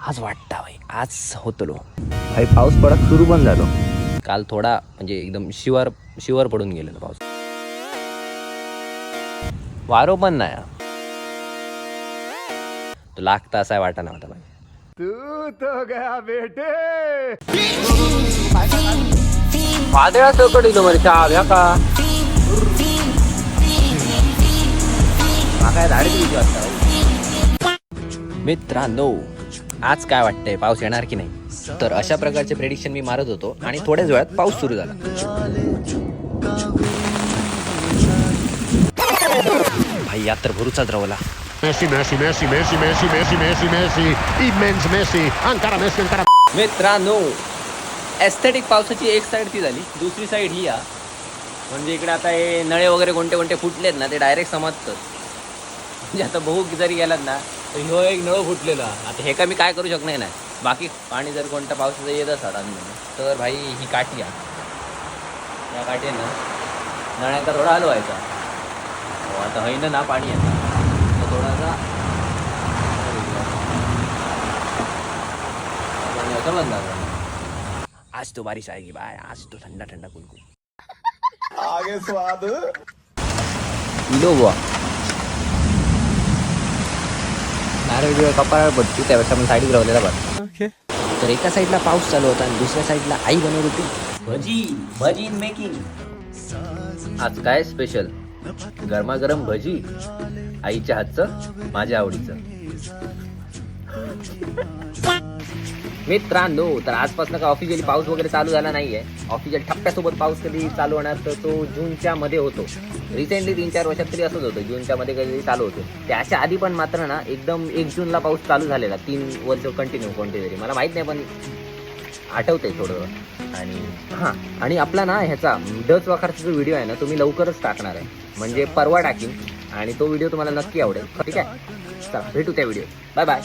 आज वाटतं भाई आज होतलो भाई. पाऊस पडत सुरू पण झालो. काल थोडा म्हणजे एकदम शिवर पडून गेलेला पाऊस. वारो पण नाही तो लागता असा वाटा नव्हता भाई. तू तो गया बेटे. वादळा सकट येलो मरे चहा का काय झाडे किती वाजता. मित्रांनो आज काय वाटतंय पाऊस येणार की नाही. तर अशा प्रकारचे प्रेडिक्शन मी मारत होतो आणि थोड्याच वेळात पाऊस सुरू झाला. भाई यात तर भरूचाच रवला. Messi, Messi, Messi, Messi, Messi, Messi, Messi, Messi, immens Messi, ancora Messi, ancora. मित्रांनो एस्थेटिक पावसाची एक साईड ती झाली, दुसरी साईड ही या म्हणजे इकडे आता हे नळे वगैरे कोणते कोणते फुटलेत ना ते डायरेक्ट समजतं. म्हणजे आता बहु जरी गेलात ना तर ह्यो एक नळ फुटलेला. आता हे का मी काय करू शकणार नाही. बाकी पाणी जर कोणत्या पावसाचं येत असतात तर भाई ही काठी या काठी ना नळ्याचा थोडा हलवायचा. हो आता हैनं ना पाणी येतं तर थोडासा असं बंद झालं. आज तो बारिश आएगी बाय. आज तो ठंडा ठंडा कुलकुल आगे स्वाद. इलो बुवा नारळ बिळ कपाळावर पडतो त्यापेक्षा आपण साईड लावलेला बघ. तर एका साईडला पाऊस चालू होता आणि दुसऱ्या साईडला आई बनवत होती भजी इन मेकिंग. आज काय स्पेशल गरमागरम भजी आईच्या हातचं माझ्या आवडीचं. मित्रांनो तर आजपासून का ऑफिशियली पाऊस वगैरे चालू झाला नाहीये. ऑफिशियल टप्प्यासोबत पाऊस कधी चालू होणार तर तो जूनच्या मध्ये होतो. रिसेंटली 3-4 वर्षात तरी असंच होतं जूनच्या मध्ये कधी चालू होतो. त्याच्या आधी पण मात्र ना एकदम 1 जूनला पाऊस चालू झालेला 3 वर्ष कंटिन्यू कोणते तरी मला माहित नाही पण आठवतंय थोडं. आणि हां आणि आपला ना ह्याचा डच वाखारचा जो व्हिडिओ आहे ना तो मी लवकरच टाकणार आहे म्हणजे परवा टाकीन आणि तो व्हिडिओ तुम्हाला नक्की आवडेल. ठीक आहे चला भेटू त्या व्हिडिओ. Bye bye.